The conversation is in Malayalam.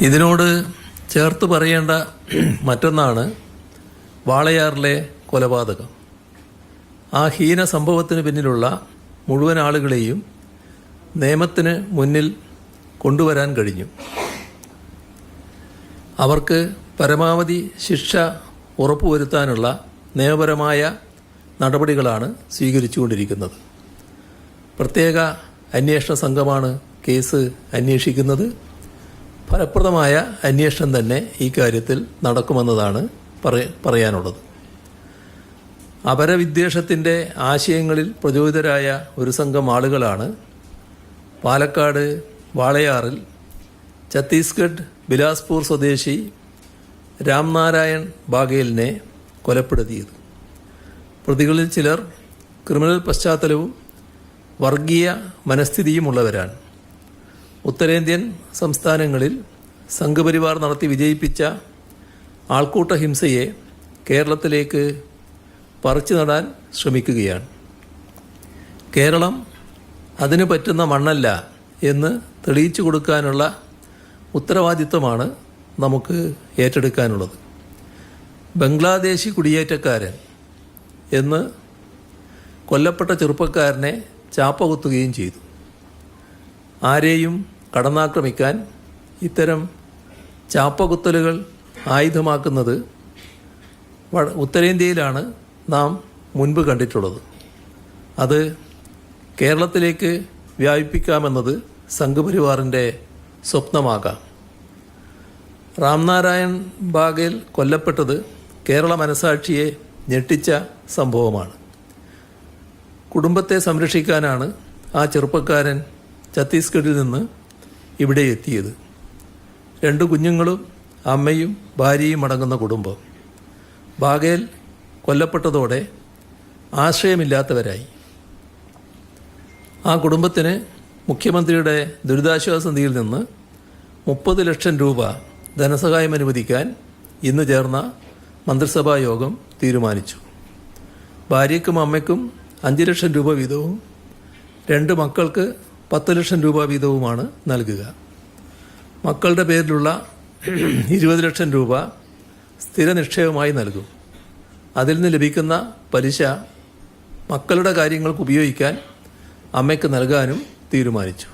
ഇതിനോട് ചേർത്ത് പറയേണ്ട മറ്റൊന്നാണ് വാളയാറിലെ കൊലപാതകം. ആ ഹീന സംഭവത്തിന് പിന്നിലുള്ള മുഴുവൻ ആളുകളെയും നിയമത്തിന് മുന്നിൽ കൊണ്ടുവരാൻ കഴിഞ്ഞു. അവർക്ക് പരമാവധി ശിക്ഷ ഉറപ്പുവരുത്താനുള്ള നിയമപരമായ നടപടികളാണ് സ്വീകരിച്ചുകൊണ്ടിരിക്കുന്നത്. പ്രത്യേക അന്വേഷണ സംഘമാണ് കേസ് അന്വേഷിക്കുന്നത്. ഫലപ്രദമായ അന്വേഷണം തന്നെ ഈ കാര്യത്തിൽ നടക്കുമെന്നതാണ് പറയാനുള്ളത്. അപരവിദ്വേഷത്തിൻ്റെ ആശയങ്ങളിൽ പ്രചോദിതരായ ഒരു സംഘം ആളുകളാണ് പാലക്കാട് വാളയാറിൽ ഛത്തീസ്ഗഡ് ബിലാസ്പൂർ സ്വദേശി രാംനാരായൺ ബാഗേലിനെ കൊലപ്പെടുത്തിയത്. പ്രതികളിൽ ചിലർ ക്രിമിനൽ പശ്ചാത്തലവും വർഗീയ മനസ്ഥിതിയുമുള്ളവരാണ്. ഉത്തരേന്ത്യൻ സംസ്ഥാനങ്ങളിൽ സംഘപരിവാർ നടത്തി വിജയിപ്പിച്ച ആൾക്കൂട്ട ഹിംസയെ കേരളത്തിലേക്ക് പറിച്ചു നടാൻ ശ്രമിക്കുകയാണ്. കേരളം അതിന് പറ്റുന്ന മണ്ണല്ല എന്ന് തെളിയിച്ചു കൊടുക്കാനുള്ള ഉത്തരവാദിത്വമാണ് നമുക്ക് ഏറ്റെടുക്കാനുള്ളത്. ബംഗ്ലാദേശി കുടിയേറ്റക്കാരൻ എന്ന് കൊല്ലപ്പെട്ട ചെറുപ്പക്കാരനെ ചാപ്പ കുത്തുകയും ചെയ്തു. ആരെയും കടന്നാക്രമിക്കാൻ ഇത്തരം ചാപ്പകുത്തലുകൾ ആയുധമാക്കുന്നത് ഉത്തരേന്ത്യയിലാണ് നാം മുൻപ് കണ്ടിട്ടുള്ളത്. അത് കേരളത്തിലേക്ക് വ്യാപിപ്പിക്കാമെന്നത് സംഘപരിവാറിൻ്റെ സ്വപ്നമാകാം. രാംനാരായൺ ബാഗേൽ കൊല്ലപ്പെട്ടത് കേരള മനസാക്ഷിയെ ഞെട്ടിച്ച സംഭവമാണ്. കുടുംബത്തെ സംരക്ഷിക്കാനാണ് ആ ചെറുപ്പക്കാരൻ ഛത്തീസ്ഗഡിൽ നിന്ന് ഇവിടെ എത്തിയത്. 2 കുഞ്ഞുങ്ങളും അമ്മയും ഭാര്യയും അടങ്ങുന്ന കുടുംബം. ബാഗേൽ കൊല്ലപ്പെട്ടതോടെ ആശ്രയമില്ലാത്തവരായി. ആ കുടുംബത്തിന് മുഖ്യമന്ത്രിയുടെ ദുരിതാശ്വാസ നിധിയിൽ നിന്ന് 30 ലക്ഷം രൂപ ധനസഹായം അനുവദിക്കാൻ ഇന്ന് ചേർന്ന മന്ത്രിസഭാ യോഗം തീരുമാനിച്ചു. ഭാര്യയ്ക്കും അമ്മയ്ക്കും 5 ലക്ഷം രൂപ വീതവും 2 മക്കൾക്ക് 10 ലക്ഷം രൂപ വീതവുമാണ് നൽകുക. മക്കളുടെ പേരിലുള്ള 20 ലക്ഷം രൂപ സ്ഥിര നിക്ഷേപമായി നൽകും. അതിൽ നിന്ന് ലഭിക്കുന്ന പലിശ മക്കളുടെ കാര്യങ്ങൾക്ക് ഉപയോഗിക്കാൻ അമ്മയ്ക്ക് നൽകാനും തീരുമാനിച്ചു.